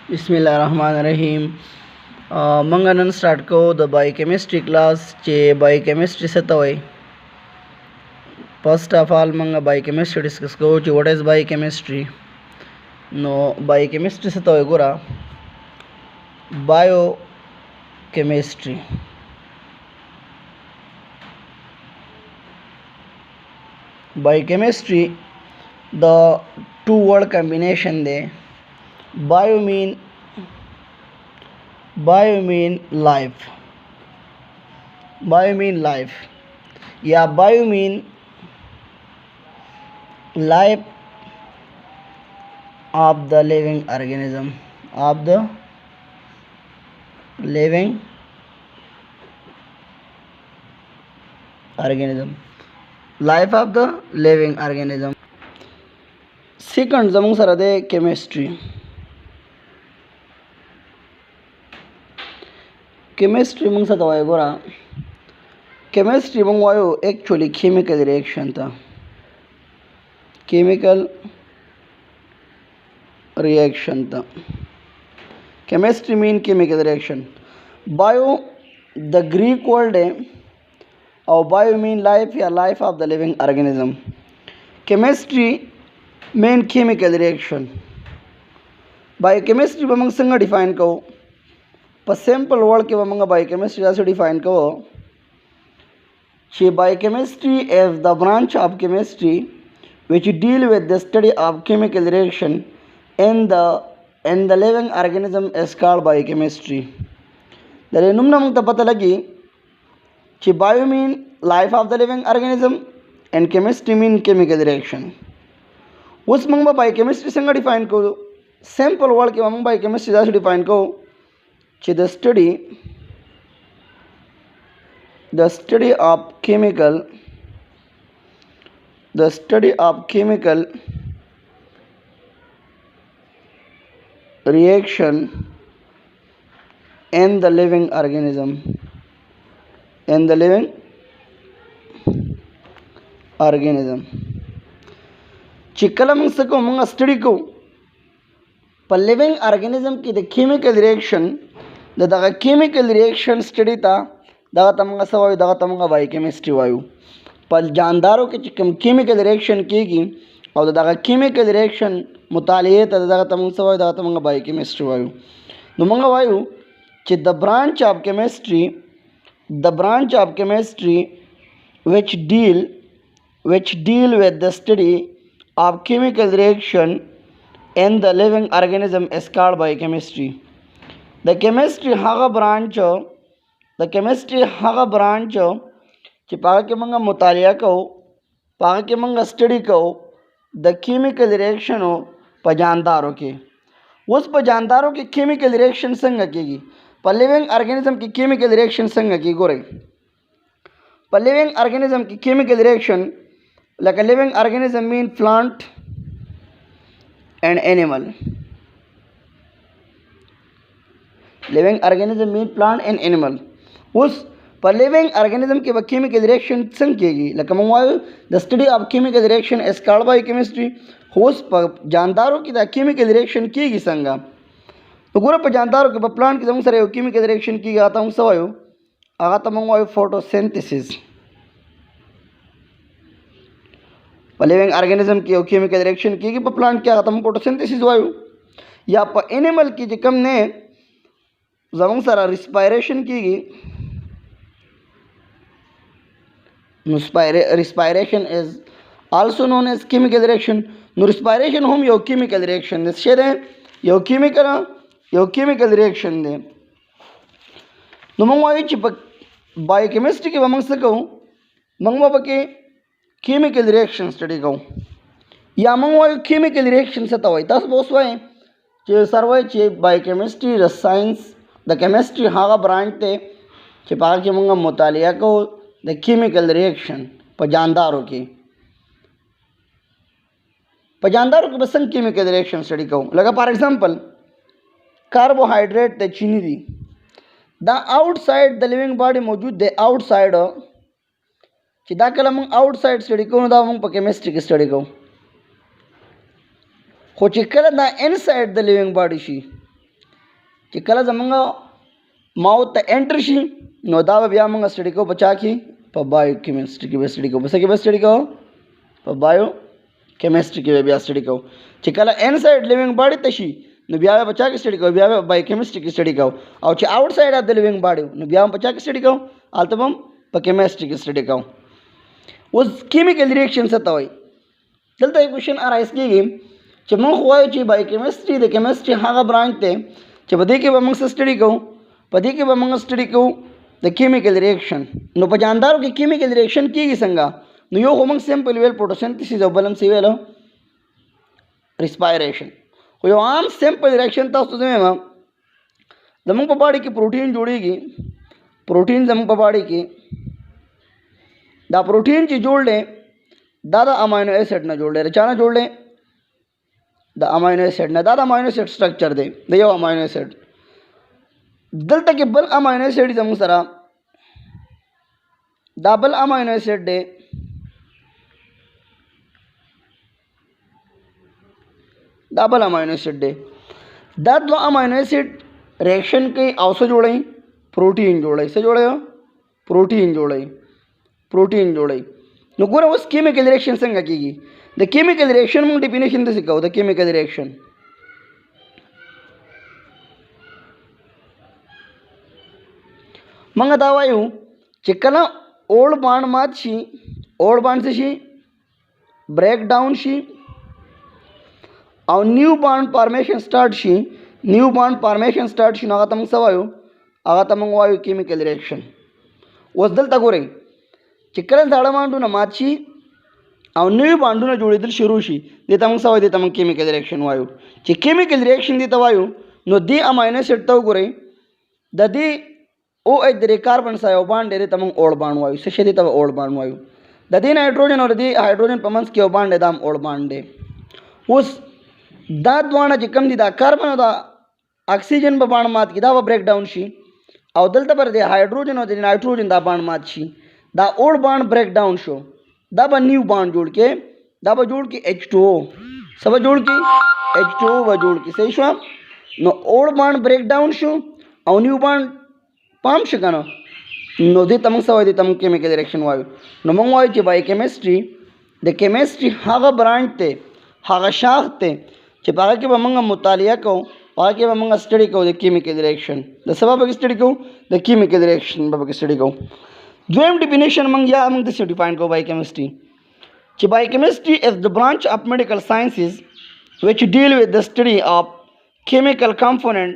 बिस्मिल्लाहिर्रहमानिर्रहीम। मंगनन स्टार्ट को द बायोकेमिस्ट्री क्लास चे बायोकेमिस्ट्री से तवई फर्स्ट ऑफ ऑल मंगा बायोकेमिस्ट्री डिस्कस को चे व्हाट इज बायोकेमिस्ट्री नो बायोकेमिस्ट्री से तवई गोरा biochemistry biochemistry the two word combination दे bio mean life, या bio mean life of the living organism, life of the living organism. Second जमूंग सर दे केमिस्ट्री मंग सतवाय गोरा केमिस्ट्री मंग वायो एक्चुअली केमिकल रिएक्शन था chemistry mean chemical reaction bio the Greek word है और बायो मीन लाइफ या life of the living organism chemistry main chemical reaction biochemistry बमंग संग डिफाइन कहो पर सिंपल वर्ड के बमंग बायोकेमिस्ट्री जैसे डिफाइन कहो she biochemistry is the branch of chemistry which deal with the study of chemical reaction in the living organism is called biochemistry. दरे नुमना मंग पता लगी कि bio mean life of the living organism and chemistry mean chemical reaction. उस मंग बायोकेमिस्ट्री संग डिफाइन को सिंपल वर्ड के मंग बायोकेमिस्ट्री जैसे डिफाइन को कि the study of chemical reaction in the living organism चिकला मंग सको मंग स्टडी को पर लिविंग ऑर्गेनिज्म की the chemical reaction the chemical reaction study था दगा तमंगा सवायु दगा तमंगा बायोकेमिस्ट्री वायु पर जानदारों के चिकम केमिकल रिएक्शन की और दगा केमिकल रिएक्शन मुतालिए था दगा तमंग सवायु दगा तमंगा बायोकेमिस्ट्री वायु नुमंगा वायु च the branch of chemistry which deal with the study of chemical reaction in the living organism is called biochemistry. The chemistry haga branch कि पागा के मंगा मुतालिया कहो पागा के मंगा स्टडी कहो द केमिकल रिएक्शन हो पजानदारों के उस पजानदारों के केमिकल रिएक्शन संग की पर लिविंग ऑर्गेनिज्म की केमिकल रिएक्शन संग की गोरे पर लिविंग ऑर्गेनिज्म की chemical reaction like a living organism mean plant and animal. Living organism mean plant and animal. उस पर लिविंग ऑर्गेनिज्म के केमिकल रिएक्शन संग की लकमवायु the study of chemical reaction is called biochemistry उस पर जानदारों की द केमिकल रिएक्शन की संगा तो पूरा पर जानदारों के प्लांट की जमूं सर केमिकल रिएक्शन की आता हूँ सवायु आगाता मंगवायु फोटोसिंथेसिस लिविंग ऑर्गेनिज्म की केमिकल रिएक्शन की पर प्लांट क्या आता फोटोसिंथेसिस वायु या पर एनिमल की जिकम ने जमूं सर रिस्पायरेशन की respiration is also known as chemical reaction. No respiration home your chemical reaction. This share your chemical reaction de. No mangwa chip biochemistry के बमंग से कहूँ मंगवा बके chemical reaction study कहूँ या मंगवा chemical reaction से तवाई तस बोस वाई चे सर्वाई चे biochemistry the science the chemistry हागा ब्रांच ते चे पागा के मंगा मुतालिया को द केमिकल रिएक्शन पजानदारों के बसंग केमिकल रिएक्शन स्टडी कहूँ लगा फॉर एग्जांपल कार्बोहाइड्रेट ते चीनी दी the outside the living body मौजूद दे आउटसाइड चिदा कलम आउटसाइड स्टडी कहूँ दा मंग केमिस्ट्री की स्टडी कहूँ हो चिकल the inside the living body शी چې کله زمونږ ماوث ته انټر شي نو دا به بیا موږ سټډي کوو په چا کې په بایو کیمستري کې به سټډي کوو. په څه کې به سټډي کوو؟ په بایو کیمستري کې به بیا سټډي کوو. چې کله انسایډ لیوینګ باډي ته شي نو بیا به په چا کې سټډي کوو؟ بیا به بایو کیمستري کې سټډي کوو. او چې آوټ سایډ اف د لیوینګ باډي نو بیا هم په چا کې سټډي کوو؟ هلته به هم په کیمستري کې سټډي کوو. اوس کیمیکل ریاکشن څه ته وایي؟ دلته یو کوېشن ارایز کېږي چې موږ خو وایو چې بایو کیمستري د کیمستري هغه برانچ دی چې په دې کې به موږ څه سټډي کوو؟ په دې کې به موږ سټډي کوو د کیمیکل ریاکشن. نو په جاندارو کې کیمیکل ریاکشن کېږي څنګه؟ نو یو خو موږ سمپل ویل فوټوسنتھسس او بل هم څه ویلو؟ ریسپایریشن. خو یو عام سمپل ریاکشن تاسو ته وایم زموږ په باډي کې پروټین جوړېږي. پروټین زموږ په باډي کې دا پروټین چې جوړ دی دا د امینو ایسډ نه جوړ دی. چا نه جوړ دی؟ د امینو ایسډ نه. دا د امینو ایسډ سټرکچر دی د یو امینو ایسډ. دلته کې بل امینو ایسډ زموږ سره دا بل امینو ایسډ دی. دا بل امینو ایسډ دی. دا دوه امینو ایسډ ریاکشن کوي او څه جوړوي؟ پروټین جوړوي. څه جوړوي؟ پروټین جوړوي. پروټین جوړوي. نو ګوره اوس کیمیکل ریاکشن څنګه کېږي؟ د کیمیکل ریاکشن موږ ډیفینیشن داسې کوو د کیمیکل ریاکشن. موږ دا وایو چې کله اولډ بانډ مات شي، اولډ بانډ څه شي؟ بریک ډاون شي او نیو بانډ فارمیشن سٹارټ شي. نیو بانډ فارمیشن سٹارټ شي نو هغه ته موږ څه وایو؟ هغه ته موږ وایو کیمیکل ریاکشن. اوس دلته ګورئ چې کله زاړه بانډونه مات شي او نوي بانډونه جوړېدل شروع شي دې ته موږ څه وایو؟ دې ته موږ کیمیکل ریاکشن وایو. چې کیمیکل ریاکشن دې ته وایو نو دې امینو ایسډ ته وګورئ د دې او ایچ درې کاربن سره یو بانډ دی ته موږ اولډ بانډ وایو. څه شی دې ته اولډ بانډ وایو؟ د دې نایټروجن او د دې هایډروجن په منځ کې یو بانډ دی دا هم اولډ بانډ دی. اوس دا دواړه چې کوم دي دا کاربن او دا اکسیجن په بانډ مات کې دا به بریک ډاون شي او دلته پر د هایډروجن او د نایټروجن دا بانډ مات شي. دا اولډ بانډ بریک ډاون شو دا به نیو بانډ جوړ کې دا به جوړ کې H2O. څه به جوړ کې؟ H2O به جوړ کې. صحیح شو؟ نو اولډ بانډ بریک ډاون شو او نیو بانډ پام شو که نه نو دې ته موږ څه وایو؟ دې ته موږ کیمیکل ریاکشن وایو. نو موږ وایو چې بایو کیمسټري د کیمسټري هغه برانچ دی هغه شاخ دی چې په هغه کې به موږ مطالعه کوو، په هغه کې به موږ سټډي کوو د کیمیکل ریاکشن. د څه به پکې سټډي کوو؟ د کیمیکل ریاکشن به پکې سټډي کوو. دویم ډیفینیشن موږ یا موږ داسې ډیفاین کوو بایو کیمسټري چې بایو کیمسټري از د برانچ اف میډیکل ساینسز which deal with the study of chemical component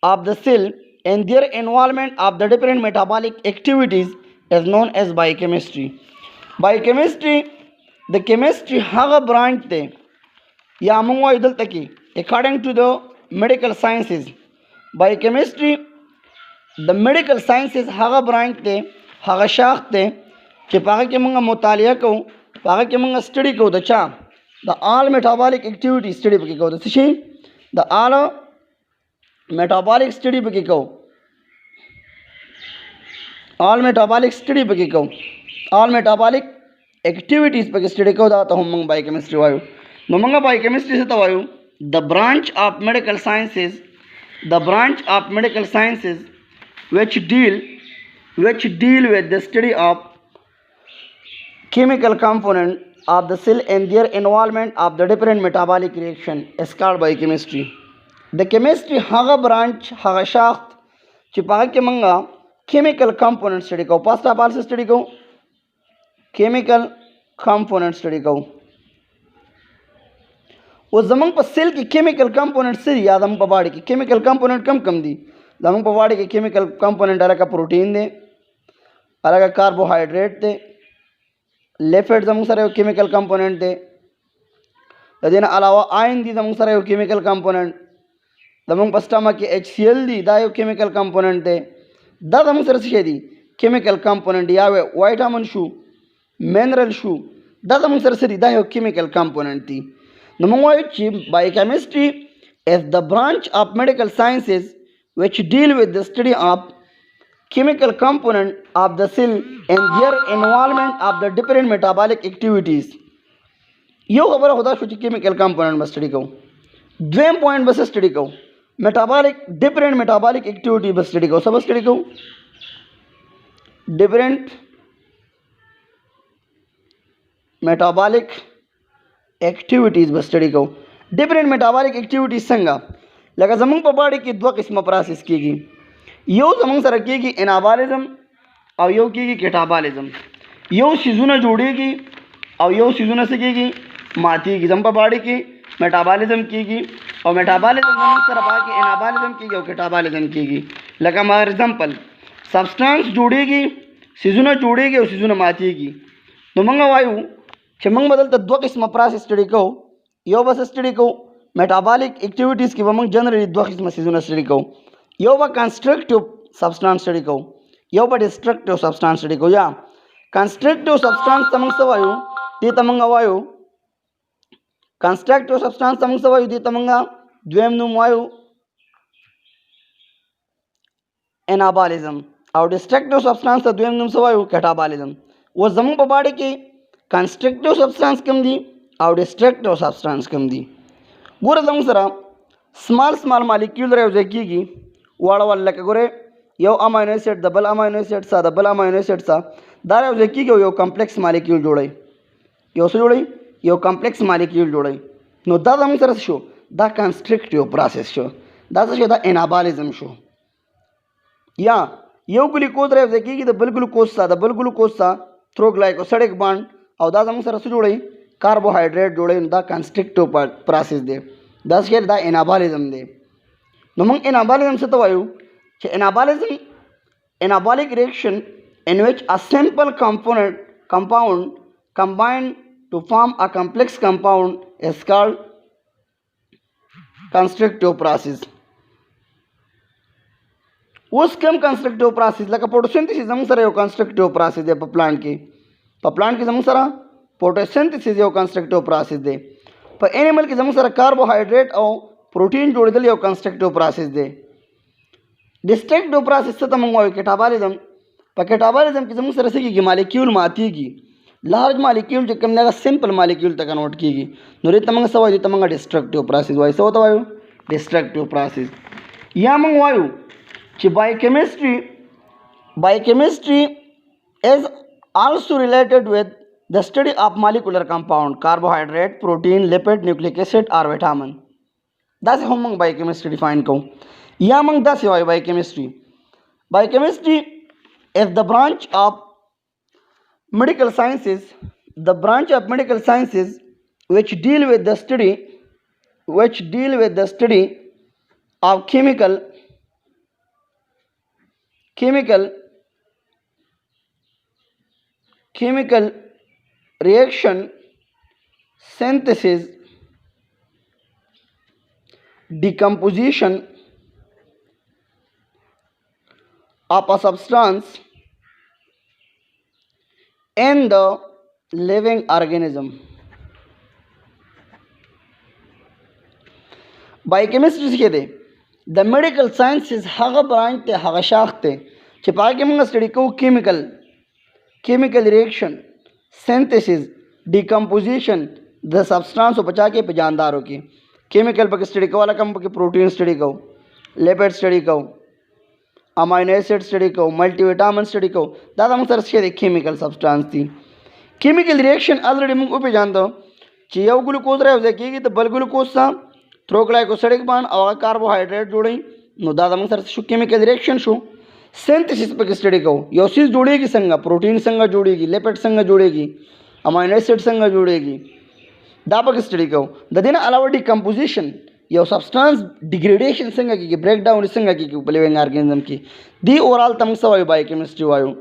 of the cell and their involvement of the different metabolic activities is known as biochemistry. Biochemistry the chemistry هغه برانچ دی یا موږ وایو دلته کې according to the medical sciences biochemistry the medical sciences هغه برانچ دی هغه شاخ دی چې په هغه کې موږ مطالعه کوو، په هغه کې موږ سټډي کوو د چا؟ د آل میټابولیک ایکټیویټي سټډي پکې کوو. د څه شي؟ د آل میټابولیک سټډي پکې کوو. آل میټابولیک سټډي پکې کوو. آل میټابولیک ایکټیویټیز پکې سټډي کوو. دا ته هم موږ بایو کیمسټري وایو. نو موږ بایو کیمسټري څه ته وایو؟ د برانچ اف میډیکل ساینسز د برانچ اف میډیکل ساینسز which deal with the study of chemical component of the cell and their involvement of the different metabolic reaction is called biochemistry. The chemistry هغه برانچ هغه شاخت چې په هغه کې موږ chemical component study کوو. first of all study کوو chemical component study کوو. اوس زموږ په سیل کې chemical component څه دي؟ یا زموږ په باډي کې chemical component کم دي؟ زموږ په باډي کې chemical component الګه پروټین دی، الګه کاربوهایډریټ دی، لیپټ زموږ سره یو کیمیکل کمپوننٹ دی، د دې نه علاوه آین دی زموږ سره یو کیمیکل کمپوننٹ، زموږ په سټمک کې HCl دی دا یو کیمیکل کمپوننٹ دی. دا زموږ سره څه دی؟ کیمیکل کمپوننٹ یا وایټامین شو، منرل شو، دا زموږ سره څه دی؟ دا یو کیمیکل کمپوننٹ دی. نو موږ وایو چې بایوکیمسټري is the branch of medical sciences which deal with the study of chemical component of the cell and their involvement of the different metabolic activities. یو خبره خدا شو چې کیمیکل کمپوننٹ به سټډي کوو. دویم پوینټ به سټډي کوو metabolic different metabolic activity बस स्टडी को सब स्टडी को different metabolic activities बस स्टडी को different metabolic activities संगा लगा जमंग पर बॉडी की दो किस्म प्रोसेस कीगी यो जमंग सर कीगी एनाबॉलिज्म और यो कीगी कैटाबॉलिज्म यो सीजुना जोड़ेगी और यो सीजुना से कीगी माती की जम पर बॉडी की मेटाबॉलिज्म कीगी और मेटाबॉलिज्म जमंग सर बाकी एनाबॉलिज्म कीगी और कैटाबॉलिज्म कीगी लगा फॉर एग्जांपल सब्सटेंस जोड़ेगी सीजुना जोड़ेगी और सीजुना माती की तो मंगा वायु चमंग बदल तो दो किस्म प्रोसेस स्टडी को यो बस स्टडी को मेटाबॉलिक एक्टिविटीज़ की वमंग जनरली दो किस्म सीजुना स्टडी को यो बा कंस्ट्रक्टिव सब्सटेंस स्टडी को यो बा डिस्ट्रक्टिव सब्सटेंस स्टडी को या कंस्ट्रक्टिव सब्सटेंस तमंग सवायु ती तमंग वायु कंस्ट्रक्टिव सब्सटेंस तमंग सवायु ती तमंग द्वेम नुम वायु एनाबॉलिज्म और डिस्ट्रक्टिव सब्सटेंस द्वेम नुम सवायु कैटाबॉलिज्म वो जमंग पर बॉडी की कंस्ट्रक्टिव सब्सटेंस कम दी और डिस्ट्रक्टिव सब्सटेंस कम दी गोरे जमंग सरा स्मॉल मालिक्यूल रहे जेकीगी वाड़ा वाला के गोरे यो amino acid double amino acid सा डबल अमाइनो एसिड सा दारे जेकीगी यो कॉम्प्लेक्स मालिक्यूल जोड़े यो से जोड़े यो कॉम्प्लेक्स मालिक्यूल जोड़े नो दा जमंग सरा शो दा कंस्ट्रक्टिव प्रोसेस शो दा शो दा एनाबॉलिज्म शो या यो ग्लूकोज रहे जेकीगी डबल ग्लूकोज सा थ्रो ग्लाइकोसाइडिक बॉन्ड और दा जमंग सरा से जोड़े कार्बोहाइड्रेट जोड़े दा कंस्ट्रक्टिव प्रोसेस दे दस के दा एनाबॉलिज्म दे नमंग एनाबॉलिज्म से तो आयु anabolism anabolic reaction in which a simple compound combined to form a complex compound is called constructive process. उस कम कंस्ट्रक्टिव प्रोसेस लगा फोटोसिंथेसिस जमंग सरा यो कंस्ट्रक्टिव प्रोसेस दे प्लांट की जमंग सरा फोटोसिंथेसिस यो कंस्ट्रक्टिव प्रोसेस दे पर एनिमल की जमंग सरा कार्बोहाइड्रेट और प्रोटीन जोड़ दल यो कंस्ट्रक्टिव प्रोसेस दे डिस्ट्रक्टिव प्रोसेस से तमंग वायु कैटाबॉलिज्म पर कैटाबॉलिज्म की जमंग सरा से की मालिक्यूल माती की लार्ज मालिक्यूल जो कम लगा सिंपल मालिक्यूल तक कन्वर्ट कीगी नोरे तमंग सवाई तमंग डिस्ट्रक्टिव प्रोसेस वायु से होता वायु डिस्ट्रक्टिव प्रोसेस या मंग वायु कि biochemistry is also related with the study of molecular compound, carbohydrate, protein, lipid, nucleic acid or vitamin. That's how हम biochemistry define को या मंग दस है biochemistry. Biochemistry is the branch of medical sciences which deal with the study of chemical reaction, synthesis, decomposition of a substance in the living organism. Biochemistry से दे the medical sciences हागा ब्रांच ते हागा शाख ते छिपा के मंगा स्टडी को chemical reaction synthesis decomposition the substance बचा के जानदारों की केमिकल पर स्टडी को वाला कम के प्रोटीन स्टडी को लिपिड स्टडी को अमाइनो एसिड स्टडी को मल्टीविटामिन स्टडी को दादा मंग सर से केमिकल सब्सटेंस थी केमिकल रिएक्शन ऑलरेडी मंग ऊपर जानता कि यो ग्लूकोज रहे हो की तो बल ग्लूकोज सा थ्रो ग्लाइकोसाइडिक बॉन्ड और कार्बोहाइड्रेट जोड़ी नो दादा मंग सर शु केमिकल रिएक्शन शु सिंथेसिस पे स्टडी को योसिस जोड़ेगी संगा प्रोटीन संगा जोड़ेगी लिपिड संगा जोड़ेगी अमाइनो एसिड संगा जोड़ेगी दापक स्टडी को दिन अलावा डिकम्पोजिशन यो सब्सटेंस डिग्रेडेशन संगा की ब्रेक डाउन संगा की लिविंग ऑर्गेनिज्म की दी ओवरऑल तमंग सवायु बायोकेमिस्ट्री वायु